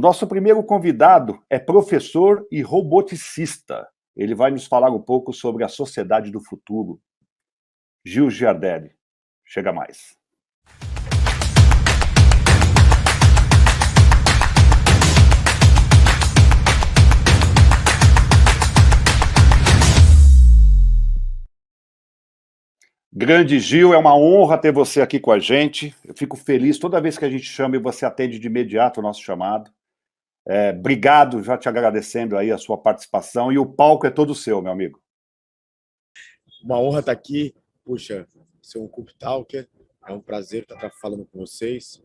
nosso primeiro convidado é professor e roboticista. Ele vai nos falar um pouco sobre a sociedade do futuro. Gil Giardelli, chega mais. Grande Gil, é uma honra ter você aqui com a gente. Eu fico feliz toda vez que a gente chama e você atende de imediato o nosso chamado. Obrigado, já te agradecendo aí a sua participação, e o palco é todo seu, meu amigo. Uma honra estar aqui. Puxa, ser um Cup Talker, é um prazer estar falando com vocês.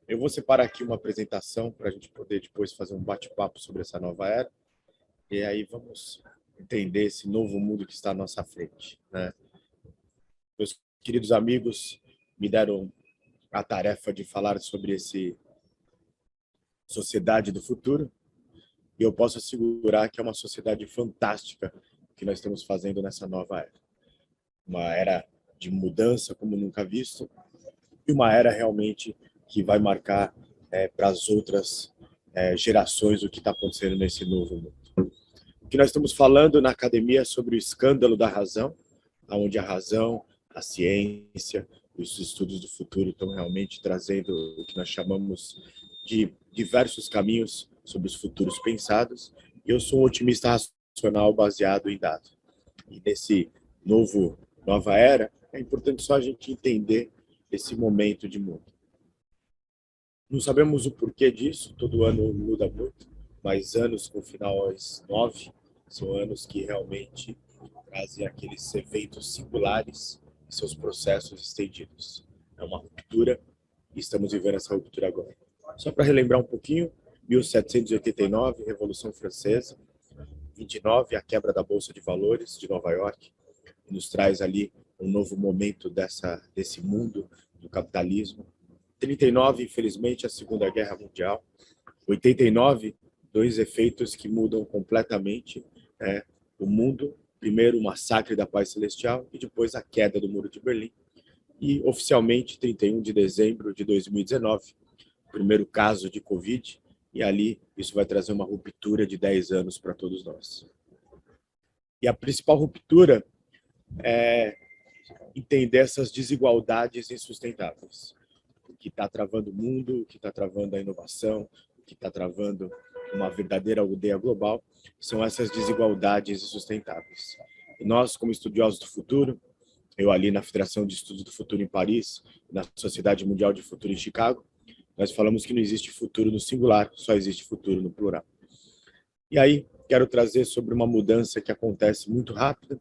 Eu vou separar aqui uma apresentação para a gente poder depois fazer um bate-papo sobre essa nova era. E aí vamos entender esse novo mundo que está à nossa frente, né? Meus queridos amigos me deram a tarefa de falar sobre esse sociedade do futuro, e eu posso assegurar que é uma sociedade fantástica que nós estamos fazendo nessa nova era. Uma era de mudança como nunca visto, e uma era realmente que vai marcar para as outras gerações o que está acontecendo nesse novo mundo. O que nós estamos falando na academia é sobre o escândalo da razão, onde a razão, a ciência, os estudos do futuro estão realmente trazendo o que nós chamamos de diversos caminhos sobre os futuros pensados. E eu sou um otimista racional baseado em dados. E nesse nova era, é importante só a gente entender esse momento de mundo. Não sabemos o porquê disso, todo ano muda muito, mas anos com finais 9 são anos que realmente trazem aqueles eventos singulares e seus processos estendidos. É uma ruptura e estamos vivendo essa ruptura agora. Só para relembrar um pouquinho, 1789, Revolução Francesa, 29, a quebra da Bolsa de Valores de Nova York, que nos traz ali um novo momento desse mundo do capitalismo. 39, infelizmente, a Segunda Guerra Mundial. 89, dois efeitos que mudam completamente o mundo. Primeiro, o massacre da Paz Celestial e depois a queda do Muro de Berlim. E, oficialmente, 31 de dezembro de 2019, o primeiro caso de Covid, e ali isso vai trazer uma ruptura de 10 anos para todos nós. E a principal ruptura é entender essas desigualdades insustentáveis. O que está travando o mundo, o que está travando a inovação, o que está travando uma verdadeira aldeia global, são essas desigualdades insustentáveis. E nós, como estudiosos do futuro, eu ali na Federação de Estudos do Futuro em Paris, na Sociedade Mundial de Futuro em Chicago, nós falamos que não existe futuro no singular, só existe futuro no plural. E aí, quero trazer sobre uma mudança que acontece muito rápida.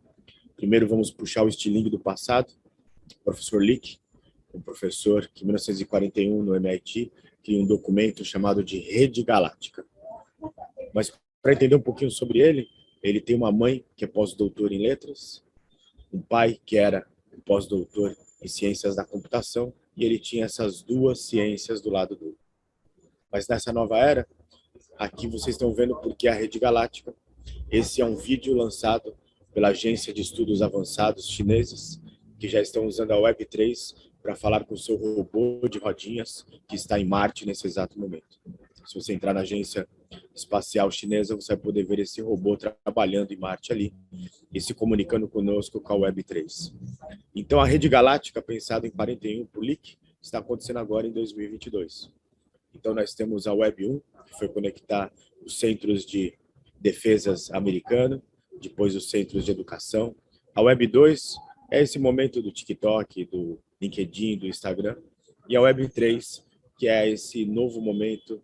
Primeiro, vamos puxar o estilingue do passado. O professor Lick, um professor que em 1941, no MIT, cria um documento chamado de Rede Galáctica. Mas, para entender um pouquinho sobre ele tem uma mãe que é pós-doutora em letras, um pai que era pós-doutor em ciências da computação, e ele tinha essas duas ciências do lado dele. Mas nessa nova era, aqui vocês estão vendo porque a Rede Galáctica. Esse é um vídeo lançado pela Agência de Estudos Avançados chineses, que já estão usando a Web3 para falar com o seu robô de rodinhas, que está em Marte nesse exato momento. Se você entrar na Agência Espacial Chinesa, você vai poder ver esse robô trabalhando em Marte ali e se comunicando conosco com a Web3. Então, a Rede Galáctica, pensada em 41 por Lick, está acontecendo agora em 2022. Então, nós temos a Web 1, que foi conectar os centros de defesas americanos, depois os centros de educação. A Web 2 é esse momento do TikTok, do LinkedIn, do Instagram. E a Web 3, que é esse novo momento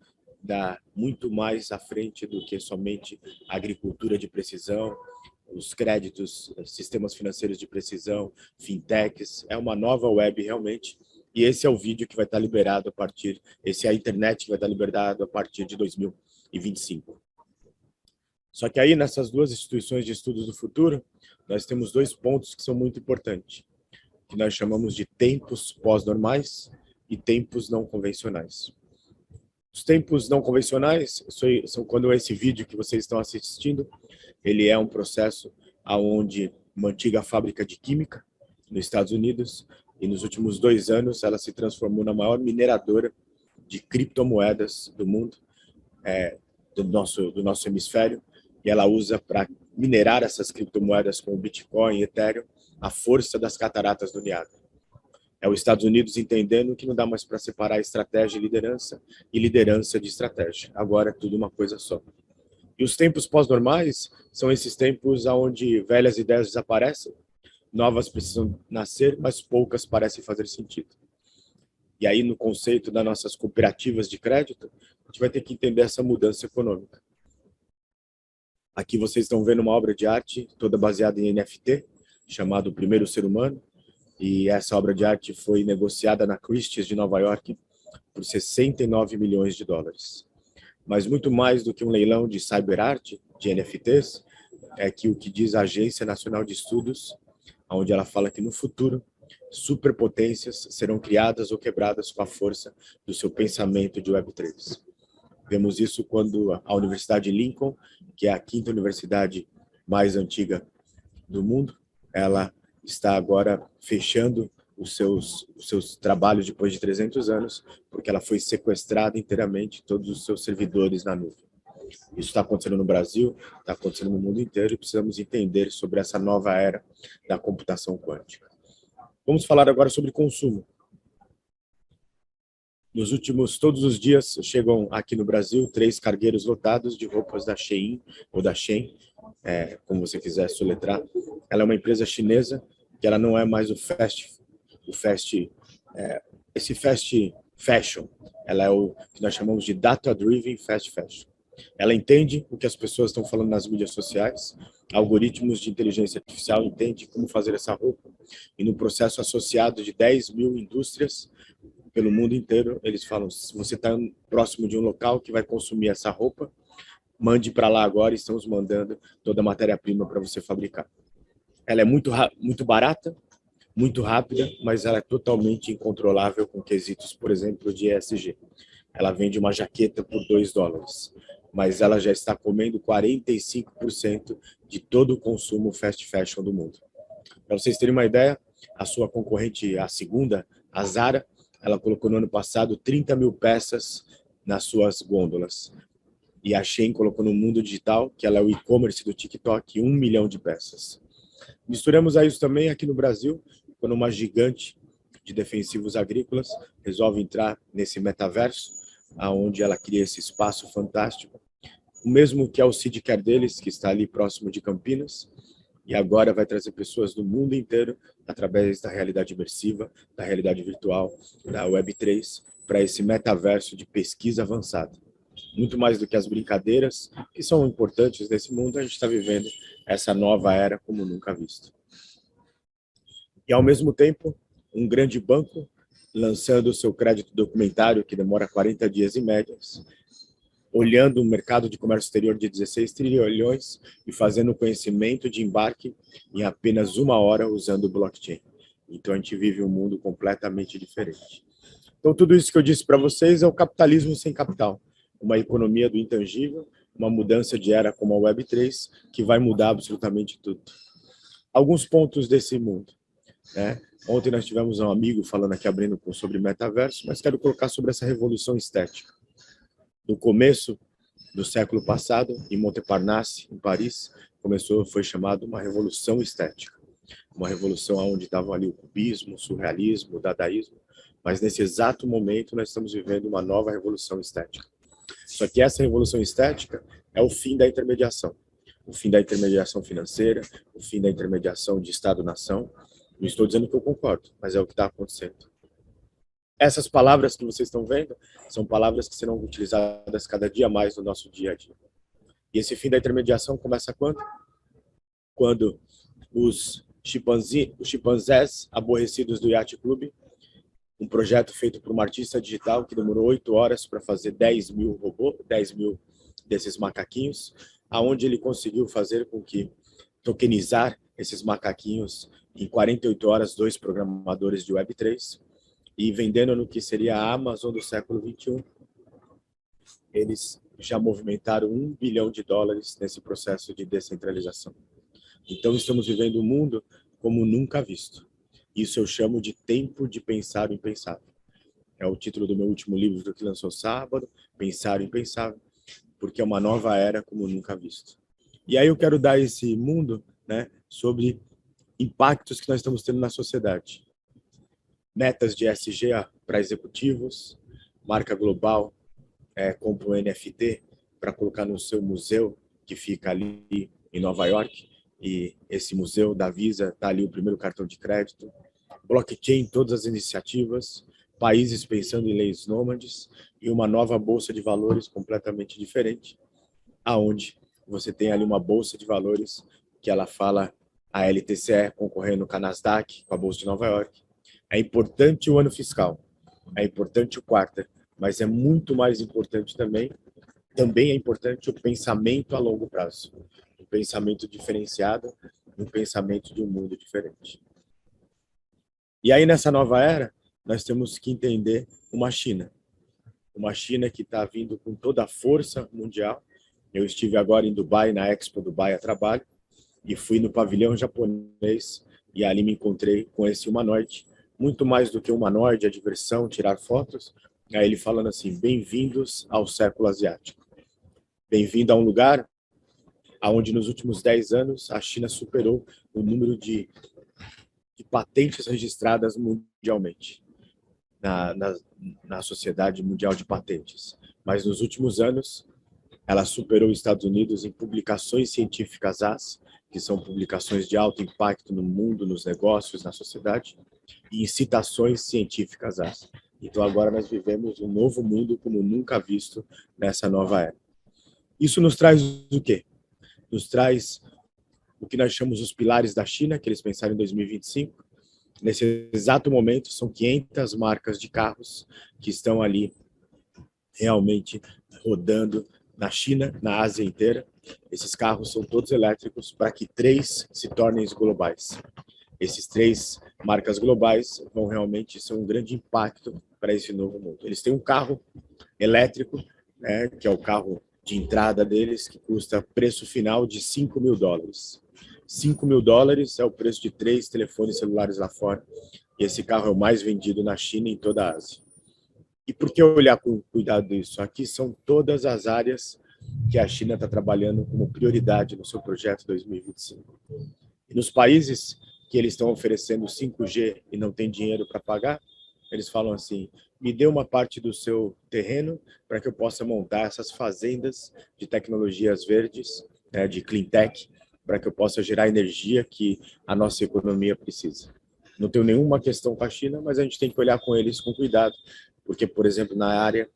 muito mais à frente do que somente a agricultura de precisão, os créditos, sistemas financeiros de precisão, fintechs. É uma nova web realmente. E esse é o vídeo que vai estar liberado esse é a internet que vai estar liberado a partir de 2025. Só que aí, nessas duas instituições de estudos do futuro, nós temos dois pontos que são muito importantes, que nós chamamos de tempos pós-normais e tempos não convencionais. Os tempos não convencionais são quando esse vídeo que vocês estão assistindo, ele é um processo onde uma antiga fábrica de química nos Estados Unidos, e nos últimos 2 anos ela se transformou na maior mineradora de criptomoedas do mundo. do nosso hemisfério, e ela usa para minerar essas criptomoedas como Bitcoin e Ethereum, a força das cataratas do Niágara. É os Estados Unidos entendendo que não dá mais para separar estratégia e liderança de estratégia. Agora é tudo uma coisa só. E os tempos pós-normais são esses tempos onde velhas ideias desaparecem, novas precisam nascer, mas poucas parecem fazer sentido. E aí, no conceito das nossas cooperativas de crédito, a gente vai ter que entender essa mudança econômica. Aqui vocês estão vendo uma obra de arte toda baseada em NFT, chamado O Primeiro Ser Humano, e essa obra de arte foi negociada na Christie's de Nova York por 69 milhões de dólares. Mas muito mais do que um leilão de cyberarte, de NFTs, é que o que diz a Agência Nacional de Estudos, onde ela fala que no futuro, superpotências serão criadas ou quebradas com a força do seu pensamento de Web3. Vemos isso quando a Universidade Lincoln, que é a quinta universidade mais antiga do mundo, ela está agora fechando os seus trabalhos depois de 300 anos, porque ela foi sequestrada inteiramente, todos os seus servidores na nuvem. Isso está acontecendo no Brasil, está acontecendo no mundo inteiro, e precisamos entender sobre essa nova era da computação quântica. Vamos falar agora sobre consumo. Todos os dias chegam aqui no Brasil 3 cargueiros lotados de roupas da Shein, ou da Shein, como você quiser soletrar. Ela é uma empresa chinesa, que ela não é mais esse fast fashion. Ela é o que nós chamamos de data-driven fast fashion. Ela entende o que as pessoas estão falando nas mídias sociais, algoritmos de inteligência artificial entendem como fazer essa roupa, e no processo associado de 10 mil indústrias pelo mundo inteiro, eles falam, se você está próximo de um local que vai consumir essa roupa, mande para lá agora, estamos mandando toda a matéria-prima para você fabricar. Ela é muito barata, muito rápida, mas ela é totalmente incontrolável com quesitos, por exemplo, de ESG. Ela vende uma jaqueta por $2, mas ela já está comendo 45% de todo o consumo fast fashion do mundo. Para vocês terem uma ideia, a sua concorrente, a segunda, a Zara, ela colocou no ano passado 30 mil peças nas suas gôndolas. E a Shein colocou no mundo digital, que ela é o e-commerce do TikTok, 1 milhão de peças. Misturamos a isso também aqui no Brasil, quando uma gigante de defensivos agrícolas resolve entrar nesse metaverso, onde ela cria esse espaço fantástico. O mesmo que é o Seedcare deles, que está ali próximo de Campinas, e agora vai trazer pessoas do mundo inteiro, através da realidade imersiva, da realidade virtual, da Web3, para esse metaverso de pesquisa avançada. Muito mais do que as brincadeiras, que são importantes nesse mundo, a gente está vivendo essa nova era como nunca visto. E, ao mesmo tempo, um grande banco lançando o seu crédito documentário, que demora 40 dias em médias, olhando um mercado de comércio exterior de 16 trilhões e fazendo o conhecimento de embarque em apenas 1 hora usando o blockchain. Então, a gente vive um mundo completamente diferente. Então, tudo isso que eu disse para vocês é o capitalismo sem capital. Uma economia do intangível, uma mudança de era como a Web3, que vai mudar absolutamente tudo. Alguns pontos desse mundo. Ontem nós tivemos um amigo falando aqui, abrindo sobre metaverso, mas quero colocar sobre essa revolução estética. No começo do século passado, em Montparnasse, em Paris, foi chamado uma revolução estética. Uma revolução onde estavam ali o cubismo, o surrealismo, o dadaísmo, mas nesse exato momento nós estamos vivendo uma nova revolução estética. Só que essa revolução estética é o fim da intermediação. O fim da intermediação financeira, o fim da intermediação de Estado-nação. Não estou dizendo que eu concordo, mas é o que está acontecendo. Essas palavras que vocês estão vendo são palavras que serão utilizadas cada dia mais no nosso dia a dia. E esse fim da intermediação começa quando? Quando os chimpanzés aborrecidos do Yacht Club, um projeto feito por uma artista digital que demorou 8 horas para fazer 10 mil desses macaquinhos, aonde ele conseguiu fazer com que tokenizar esses macaquinhos em 48 horas, 2 programadores de Web3, e vendendo no que seria a Amazon do século XXI. Eles já movimentaram $1 bilhão nesse processo de descentralização. Então, estamos vivendo um mundo como nunca visto. Isso eu chamo de tempo de pensar o impensável. É o título do meu último livro que lançou sábado, Pensar o Impensável. porque é uma nova era como nunca visto. E aí eu quero dar esse mundo, né, sobre impactos que nós estamos tendo na sociedade. Metas de ESG para executivos, marca global, compra um NFT para colocar no seu museu, que fica ali em Nova York, e esse museu da Visa está ali o primeiro cartão de crédito, blockchain, todas as iniciativas, países pensando em leis nômades e uma nova bolsa de valores completamente diferente, aonde você tem ali uma bolsa de valores que ela fala a LTCE concorrendo com a Nasdaq, com a bolsa de Nova York. É importante o ano fiscal, é importante o quarta, mas é muito mais importante também é importante o pensamento a longo prazo, um pensamento diferenciado, um pensamento de um mundo diferente. E aí, nessa nova era, nós temos que entender uma China que está vindo com toda a força mundial. Eu estive agora em Dubai, na Expo Dubai a trabalho, e fui no pavilhão japonês, e ali me encontrei com esse humanoide, muito mais do que humanoide, a diversão, tirar fotos. Aí ele falando assim, bem-vindos ao século asiático. Bem-vindo a um lugar onde nos últimos 10 anos a China superou o número de patentes registradas mundialmente, na Sociedade Mundial de Patentes. Mas nos últimos anos, ela superou os Estados Unidos em publicações científicas que são publicações de alto impacto no mundo, nos negócios, na sociedade, e em citações científicas Então agora nós vivemos um novo mundo como nunca visto nessa nova era. Isso nos traz o quê? Nos traz o que nós chamamos os pilares da China, que eles pensaram em 2025. Nesse exato momento, são 500 marcas de carros que estão ali realmente rodando na China, na Ásia inteira. Esses carros são todos elétricos para que 3 se tornem globais. Esses 3 marcas globais vão realmente ser um grande impacto para esse novo mundo. Eles têm um carro elétrico, que é o carro de entrada deles, que custa preço final de $5.000. $5.000 é o preço de 3 telefones celulares lá fora. E esse carro é o mais vendido na China e em toda a Ásia. E por que olhar com cuidado isso? Aqui são todas as áreas que a China está trabalhando como prioridade no seu projeto 2025. E nos países que eles estão oferecendo 5G e não tem dinheiro para pagar, eles falam assim, me dê uma parte do seu terreno para que eu possa montar essas fazendas de tecnologias verdes, de clean tech, para que eu possa gerar energia que a nossa economia precisa. Não tenho nenhuma questão com a China, mas a gente tem que olhar com eles com cuidado, porque, por exemplo, na área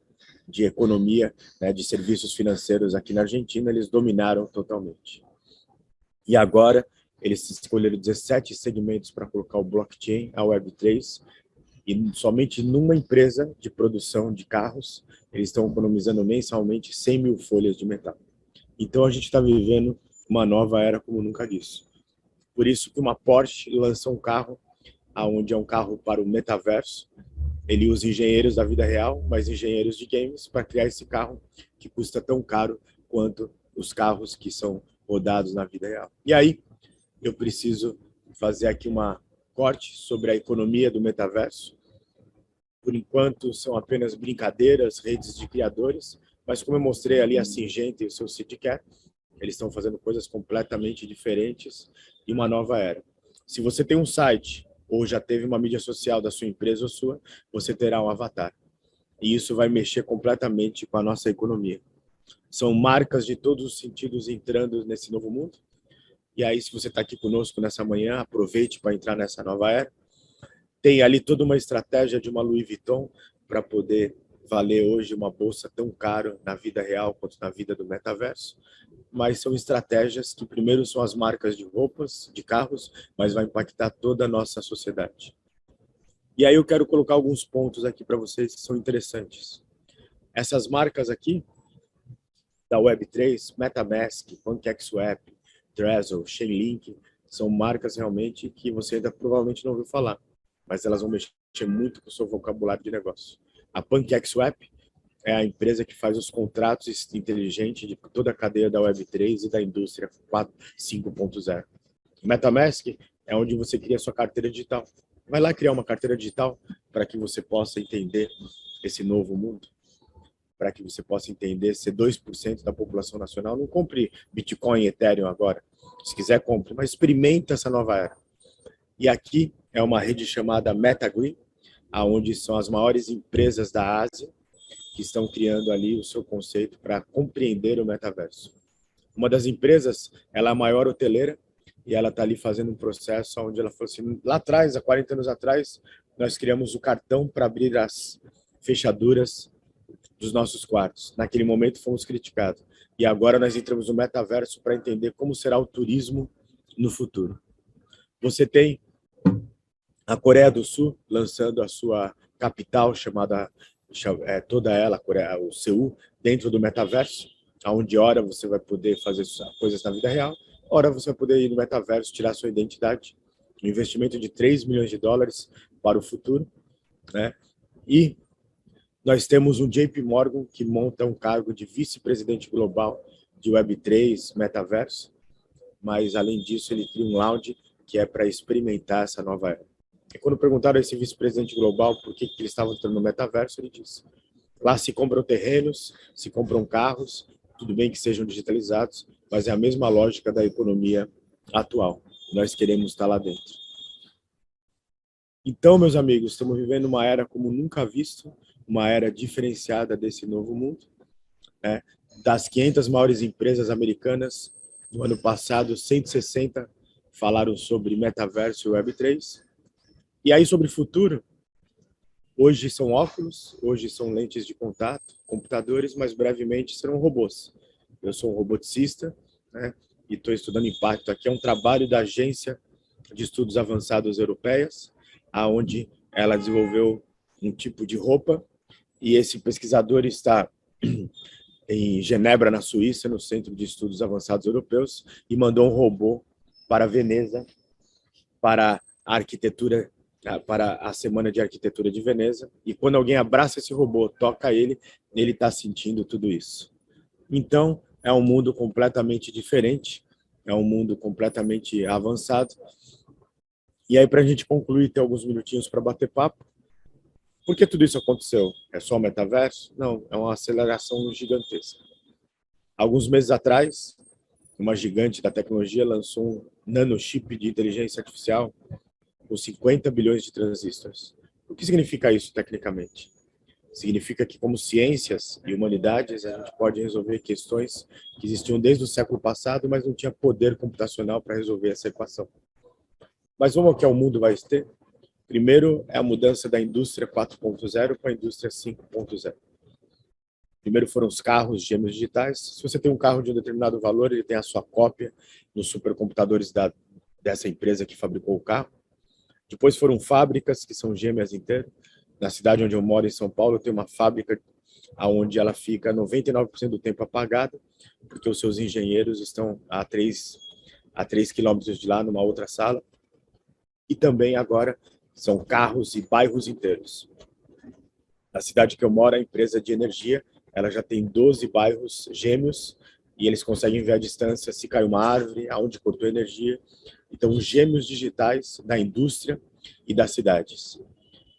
de economia, de serviços financeiros aqui na Argentina, eles dominaram totalmente. E agora, eles escolheram 17 segmentos para colocar o blockchain, a Web3, e somente numa empresa de produção de carros, eles estão economizando mensalmente 100 mil folhas de metal. Então, a gente está vivendo uma nova era como nunca visto. Por isso que uma Porsche lança um carro, onde é um carro para o metaverso. Ele usa engenheiros da vida real, mas engenheiros de games, para criar esse carro que custa tão caro quanto os carros que são rodados na vida real. E aí, eu preciso fazer aqui uma corte sobre a economia do metaverso. Por enquanto, são apenas brincadeiras, redes de criadores, mas como eu mostrei ali a Syngenta e o seu Seedcare, eles estão fazendo coisas completamente diferentes e uma nova era. Se você tem um site ou já teve uma mídia social da sua empresa ou sua, você terá um avatar. E isso vai mexer completamente com a nossa economia. São marcas de todos os sentidos entrando nesse novo mundo. E aí, se você está aqui conosco nessa manhã, aproveite para entrar nessa nova era. Tem ali toda uma estratégia de uma Louis Vuitton para poder valer hoje uma bolsa tão cara na vida real quanto na vida do metaverso. Mas são estratégias que primeiro são as marcas de roupas, de carros, mas vai impactar toda a nossa sociedade. E aí eu quero colocar alguns pontos aqui para vocês que são interessantes. Essas marcas aqui, da Web3, MetaMask, PancakeSwap, Trezor, Chainlink, são marcas realmente que você ainda provavelmente não ouviu falar, mas elas vão mexer muito com o seu vocabulário de negócio. A PancakeSwap é a empresa que faz os contratos inteligentes de toda a cadeia da Web3 e da indústria 5.0. MetaMask é onde você cria sua carteira digital. Vai lá criar uma carteira digital para que você possa entender esse novo mundo. para que você possa entender, ser 2% da população nacional. Não compre Bitcoin e Ethereum agora. Se quiser, compre, mas experimenta essa nova era. E aqui é uma rede chamada MetaGreen, onde são as maiores empresas da Ásia que estão criando ali o seu conceito para compreender o metaverso. Uma das empresas, ela é a maior hoteleira, e ela está ali fazendo um processo onde ela falou assim, lá atrás, há 40 anos atrás, nós criamos o cartão para abrir as fechaduras dos nossos quartos. Naquele momento fomos criticados. E agora nós entramos no metaverso para entender como será o turismo no futuro. Você tem a Coreia do Sul lançando a sua capital, chamada toda ela, o Seul, dentro do metaverso, onde ora você vai poder fazer coisas na vida real, ora você vai poder ir no metaverso, tirar sua identidade. Um investimento de 3 milhões de dólares para o futuro, né? E nós temos um JP Morgan que monta um cargo de vice-presidente global de Web3, metaverso, mas além disso ele cria um lounge que é para experimentar essa nova era. E quando perguntaram a esse vice-presidente global por que eles estavam entrando no metaverso, ele disse: lá se compram terrenos, se compram carros, tudo bem que sejam digitalizados, mas é a mesma lógica da economia atual. Nós queremos estar lá dentro. Então, meus amigos, estamos vivendo uma era como nunca visto, uma era diferenciada desse novo mundo, né? Das 500 maiores empresas americanas, no ano passado, 160 falaram sobre metaverso e Web3. E aí, sobre futuro, hoje são óculos, hoje são lentes de contato, computadores, mas brevemente serão robôs. Eu sou um roboticista, né, e estou estudando impacto. Aqui é um trabalho da Agência de Estudos Avançados Europeias, onde ela desenvolveu um tipo de roupa, e esse pesquisador está em Genebra, na Suíça, no Centro de Estudos Avançados Europeus, e mandou um robô para Veneza, para a arquitetura, para a Semana de Arquitetura de Veneza, e quando alguém abraça esse robô, toca ele está sentindo tudo isso. Então, é um mundo completamente diferente, é um mundo completamente avançado. E aí, para a gente concluir, ter alguns minutinhos para bater papo, por que tudo isso aconteceu? É só o metaverso? Não, é uma aceleração gigantesca. Alguns meses atrás, uma gigante da tecnologia lançou um nanochip de inteligência artificial com 50 bilhões de transistores. O que significa isso tecnicamente? Significa que, como ciências e humanidades, a gente pode resolver questões que existiam desde o século passado, mas não tinha poder computacional para resolver essa equação. Mas vamos ao que o mundo vai ter? Primeiro é a mudança da indústria 4.0 para a indústria 5.0. Primeiro foram os carros gêmeos digitais. Se você tem um carro de um determinado valor, ele tem a sua cópia nos supercomputadores dessa empresa que fabricou o carro. Depois foram fábricas que são gêmeas inteiras. Na cidade onde eu moro, em São Paulo, tem uma fábrica onde ela fica 99% do tempo apagada, porque os seus engenheiros estão a 3 quilômetros de lá, numa outra sala. E também agora são carros e bairros inteiros. Na cidade que eu moro, a empresa de energia, ela já tem 12 bairros gêmeos e eles conseguem ver a distância se caiu uma árvore, aonde cortou energia. Então, os gêmeos digitais da indústria e das cidades.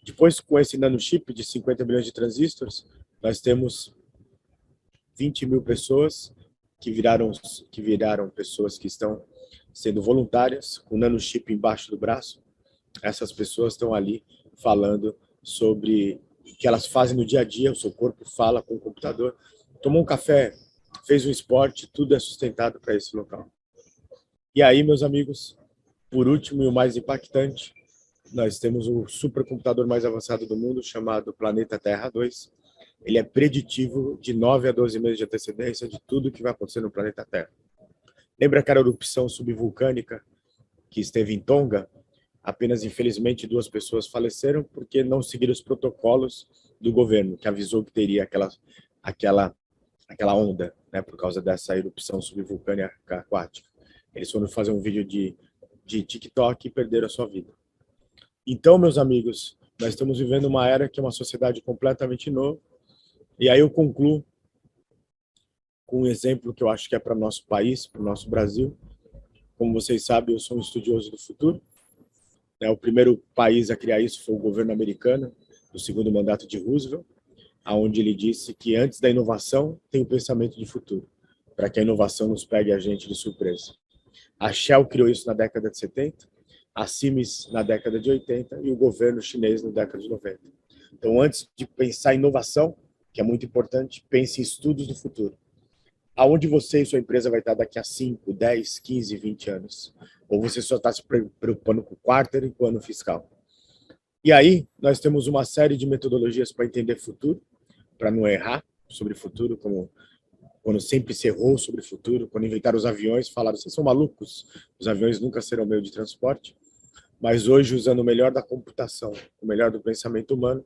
Depois, com esse nanochip de 50 bilhões de transistores, nós temos 20 mil pessoas que viraram pessoas que estão sendo voluntárias, com nanochip embaixo do braço. Essas pessoas estão ali falando sobre o que elas fazem no dia a dia, o seu corpo fala com o computador. Tomou um café, fez um esporte, tudo é sustentado para esse local. E aí, meus amigos, por último e o mais impactante, nós temos o supercomputador mais avançado do mundo, chamado Planeta Terra 2. Ele é preditivo de 9 a 12 meses de antecedência de tudo que vai acontecer no planeta Terra. Lembra aquela erupção subvulcânica que esteve em Tonga? Apenas, infelizmente, 2 pessoas faleceram porque não seguiram os protocolos do governo, que avisou que teria aquela onda, né, por causa dessa erupção subvulcânica aquática. Eles foram fazer um vídeo de TikTok e perderam a sua vida. Então, meus amigos, nós estamos vivendo uma era que é uma sociedade completamente nova. E aí eu concluo com um exemplo que eu acho que é para o nosso país, para o nosso Brasil. Como vocês sabem, eu sou um estudioso do futuro. O primeiro país a criar isso foi o governo americano, no segundo mandato de Roosevelt, onde ele disse que antes da inovação tem o pensamento de futuro, para que a inovação nos pegue a gente de surpresa. A Shell criou isso na década de 70, a Siemens na década de 80 e o governo chinês na década de 90. Então, antes de pensar em inovação, que é muito importante, pense em estudos do futuro. Aonde você e sua empresa vai estar daqui a 5, 10, 15, 20 anos? Ou você só está se preocupando com o quarter e com o ano fiscal? E aí, nós temos uma série de metodologias para entender futuro, para não errar sobre futuro, como quando sempre se errou sobre futuro, quando inventaram os aviões, falaram, vocês são malucos, os aviões nunca serão meio de transporte. Mas hoje, usando o melhor da computação, o melhor do pensamento humano,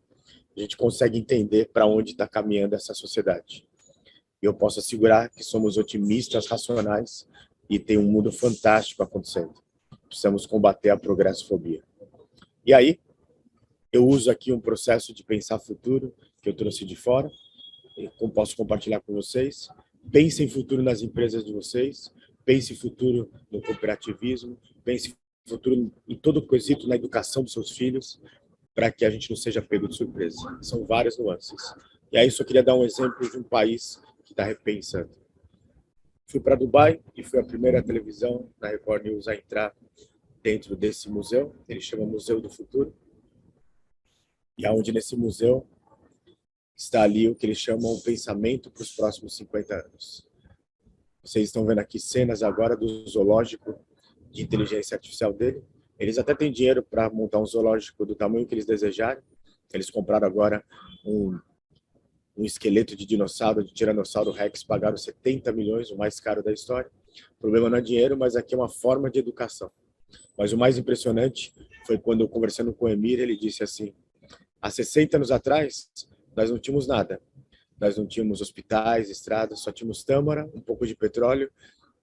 a gente consegue entender para onde está caminhando essa sociedade. E eu posso assegurar que somos otimistas, racionais e tem um mundo fantástico acontecendo. Precisamos combater a progressofobia. E aí, eu uso aqui um processo de pensar futuro que eu trouxe de fora, e posso compartilhar com vocês. Pense em futuro nas empresas de vocês, pense em futuro no cooperativismo, pense em futuro em todo o quesito na educação dos seus filhos, para que a gente não seja pego de surpresa. São várias nuances. E aí, só queria dar um exemplo de um país que está repensando. Fui para Dubai e fui a primeira televisão na Record News a entrar dentro desse museu. Ele chama Museu do Futuro. E aonde nesse museu está ali o que eles chamam de pensamento para os próximos 50 anos. Vocês estão vendo aqui cenas agora do zoológico de inteligência artificial dele. Eles até têm dinheiro para montar um zoológico do tamanho que eles desejarem. Eles compraram agora um esqueleto de dinossauro, de Tiranossauro Rex, pagaram 70 milhões, o mais caro da história. O problema não é dinheiro, mas aqui é uma forma de educação. Mas o mais impressionante foi quando, conversando com o Emir, ele disse assim, há 60 anos atrás, nós não tínhamos nada. Nós não tínhamos hospitais, estradas, só tínhamos tâmara, um pouco de petróleo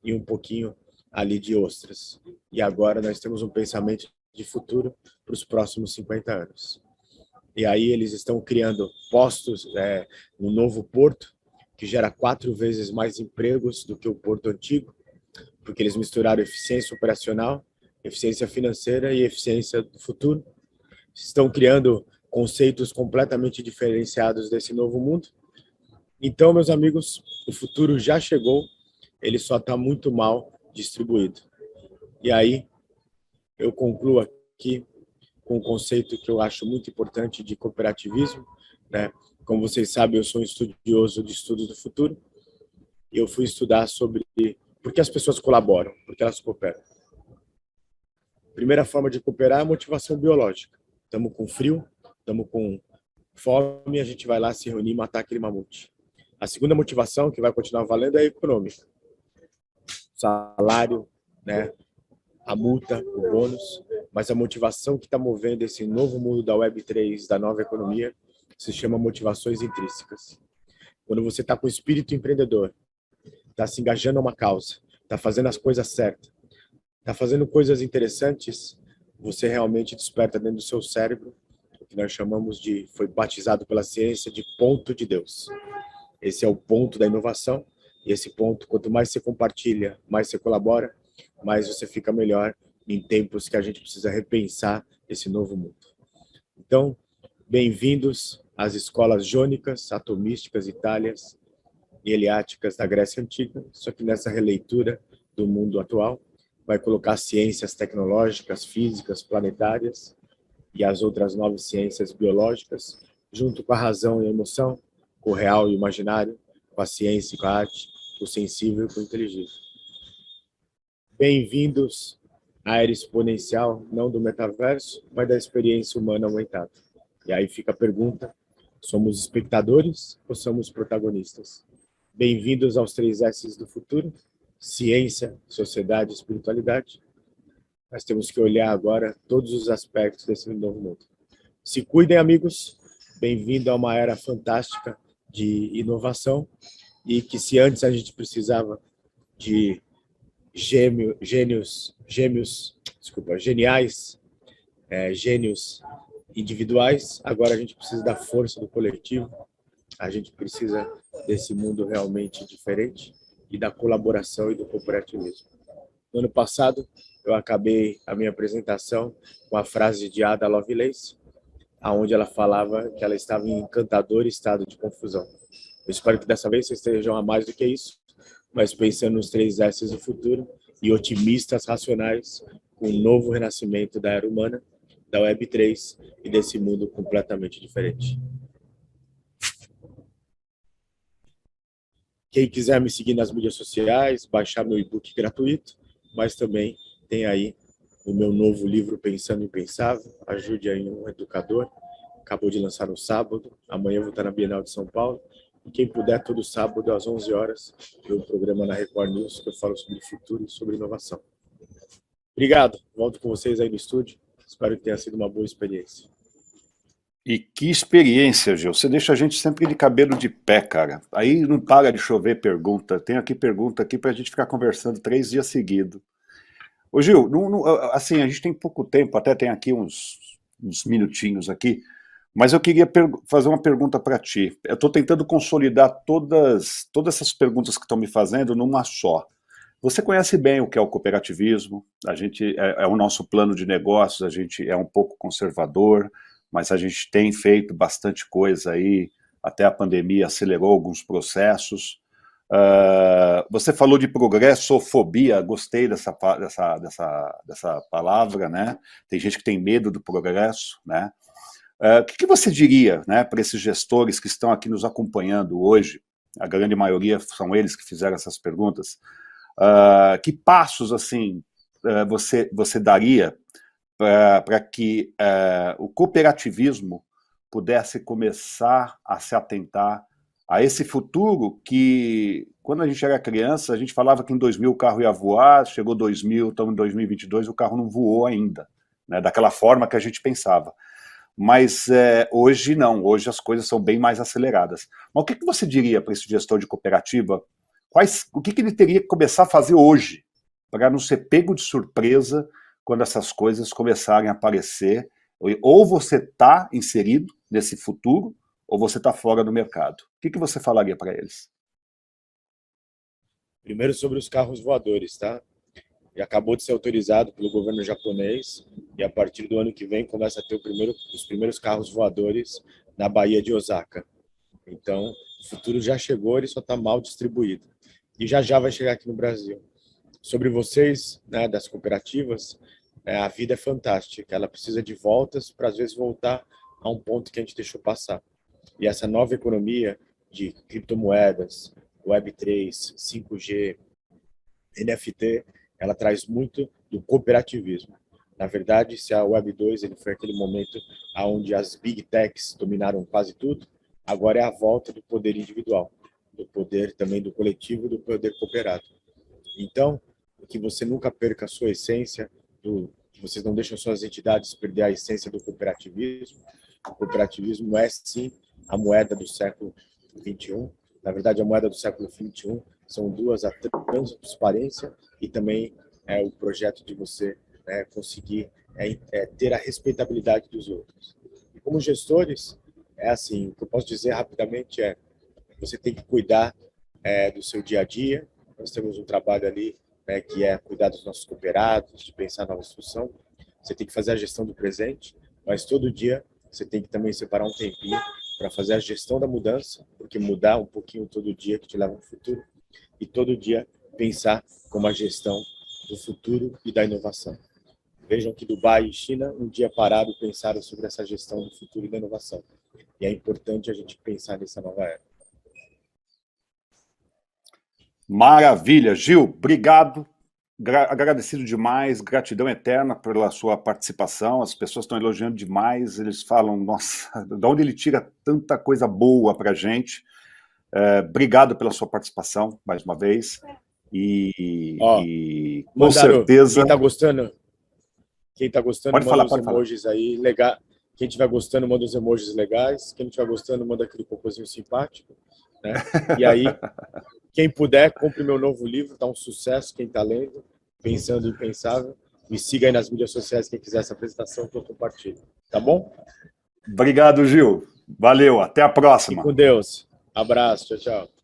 e um pouquinho ali de ostras. E agora nós temos um pensamento de futuro para os próximos 50 anos. E aí eles estão criando postos no novo porto, que gera 4 vezes mais empregos do que o porto antigo, porque eles misturaram eficiência operacional, eficiência financeira e eficiência do futuro. Estão criando conceitos completamente diferenciados desse novo mundo. Então, meus amigos, o futuro já chegou, ele só está muito mal distribuído. E aí, eu concluo aqui com um conceito que eu acho muito importante de cooperativismo, né? Como vocês sabem, eu sou um estudioso de estudos do futuro, e eu fui estudar sobre por que as pessoas colaboram, por que elas cooperam. A primeira forma de cooperar é a motivação biológica. Estamos com frio, estamos com fome, a gente vai lá se reunir e matar aquele mamute. A segunda motivação, que vai continuar valendo, é a econômica. Salário, né? A multa, o bônus, mas a motivação que está movendo esse novo mundo da Web3, da nova economia, se chama motivações intrínsecas. Quando você está com o espírito empreendedor, está se engajando a uma causa, está fazendo as coisas certas, está fazendo coisas interessantes, você realmente desperta dentro do seu cérebro o que nós chamamos de, foi batizado pela ciência, de ponto de Deus. Esse é o ponto da inovação, e esse ponto, quanto mais você compartilha, mais você colabora, mais você fica melhor em tempos que a gente precisa repensar esse novo mundo. Então, bem-vindos às escolas jônicas, atomísticas, itálias e heliáticas da Grécia Antiga, só que nessa releitura do mundo atual, vai colocar ciências tecnológicas, físicas, planetárias e as outras 9 ciências biológicas, junto com a razão e a emoção, com o real e o imaginário, com a ciência e com a arte, com o sensível e com o inteligível. Bem-vindos à era exponencial, não do metaverso, mas da experiência humana aumentada. E aí fica a pergunta, somos espectadores ou somos protagonistas? Bem-vindos aos 3 S's do futuro, ciência, sociedade e espiritualidade. Nós temos que olhar agora todos os aspectos desse novo mundo. Se cuidem, amigos, bem-vindo a uma era fantástica de inovação, e que se antes a gente precisava de gênios individuais, agora a gente precisa da força do coletivo, a gente precisa desse mundo realmente diferente e da colaboração e do cooperativismo. No ano passado, eu acabei a minha apresentação com a frase de Ada Lovelace, aonde ela falava que ela estava em encantador estado de confusão. Eu espero que dessa vez vocês estejam a mais do que isso, mas pensando nos 3 S's do futuro e otimistas racionais com um novo renascimento da era humana, da Web3 e desse mundo completamente diferente. Quem quiser me seguir nas mídias sociais, baixar meu e-book gratuito, mas também tem aí o meu novo livro Pensando Impensável, Ajude aí um Educador. Acabou de lançar no sábado, amanhã eu vou estar na Bienal de São Paulo. E quem puder, todo sábado, às 11 horas, tem um programa na Record News que eu falo sobre futuro e sobre inovação. Obrigado, volto com vocês aí no estúdio. Espero que tenha sido uma boa experiência. E que experiência, Gil. Você deixa a gente sempre de cabelo de pé, cara. Aí não para de chover pergunta. Tem aqui pergunta aqui pra gente ficar conversando 3 dias seguidos. Ô, Gil, assim, a gente tem pouco tempo, até tem aqui uns minutinhos aqui, mas eu queria fazer uma pergunta para ti. Eu estou tentando consolidar todas essas perguntas que estão me fazendo numa só. Você conhece bem o que é o cooperativismo, a gente é o nosso plano de negócios, a gente é um pouco conservador, mas a gente tem feito bastante coisa aí, até a pandemia acelerou alguns processos. Você falou de progressofobia, gostei dessa palavra, né? Tem gente que tem medo do progresso, né? O que você diria, né, para esses gestores que estão aqui nos acompanhando hoje? A grande maioria são eles que fizeram essas perguntas. Que passos, assim, você daria para que o cooperativismo pudesse começar a se atentar a esse futuro que, quando a gente era criança, a gente falava que em 2000 o carro ia voar, chegou 2000, estamos em 2022, o carro não voou ainda, né, daquela forma que a gente pensava. Mas hoje não, hoje as coisas são bem mais aceleradas. Mas o que você diria para esse gestor de cooperativa? O que ele teria que começar a fazer hoje para não ser pego de surpresa quando essas coisas começarem a aparecer? Ou você está inserido nesse futuro, ou você está fora do mercado. O que você falaria para eles? Primeiro sobre os carros voadores, tá? E acabou de ser autorizado pelo governo japonês e a partir do ano que vem começa a ter os primeiros carros voadores na Baía de Osaka. Então, o futuro já chegou, ele só está mal distribuído. E já vai chegar aqui no Brasil. Sobre vocês, né, das cooperativas, a vida é fantástica. Ela precisa de voltas para, às vezes, voltar a um ponto que a gente deixou passar. E essa nova economia de criptomoedas, Web3, 5G, NFT, ela traz muito do cooperativismo. Na verdade, se a Web2 ele foi aquele momento onde as big techs dominaram quase tudo, agora é a volta do poder individual, do poder também do coletivo, do poder cooperado. Então, que você nunca perca a sua essência, que vocês não deixem suas entidades perder a essência do cooperativismo. O cooperativismo é, sim, a moeda do século XXI. Na verdade, a moeda do século XXI são duas: a transparência e também o projeto de você conseguir ter a respeitabilidade dos outros. E como gestores, assim, o que eu posso dizer rapidamente você tem que cuidar do seu dia a dia. Nós temos um trabalho ali que é cuidar dos nossos cooperados, de pensar na nova solução. Você tem que fazer a gestão do presente, mas todo dia você tem que também separar um tempinho para fazer a gestão da mudança, porque mudar um pouquinho todo dia que te leva ao futuro, e todo dia pensar como a gestão do futuro e da inovação. Vejam que Dubai e China um dia pararam e pensaram sobre essa gestão do futuro e da inovação. E é importante a gente pensar nessa nova era. Maravilha, Gil, obrigado, agradecido demais, gratidão eterna pela sua participação. As pessoas estão elogiando demais, eles falam, nossa, de onde ele tira tanta coisa boa pra gente. Obrigado pela sua participação, mais uma vez, e com Mandaro, certeza... Quem tá gostando pode manda falar, os pode emojis falar. Aí, legal. Quem estiver gostando, manda os emojis legais. Quem não estiver gostando, manda aquele cocôzinho simpático. Né? E aí, quem puder, compre meu novo livro, tá um sucesso, quem tá lendo, Pensando Impensável. Me siga aí nas mídias sociais, quem quiser essa apresentação que eu compartilho. Tá bom? Obrigado, Gil. Valeu, até a próxima. Fique com Deus. Abraço, tchau, tchau.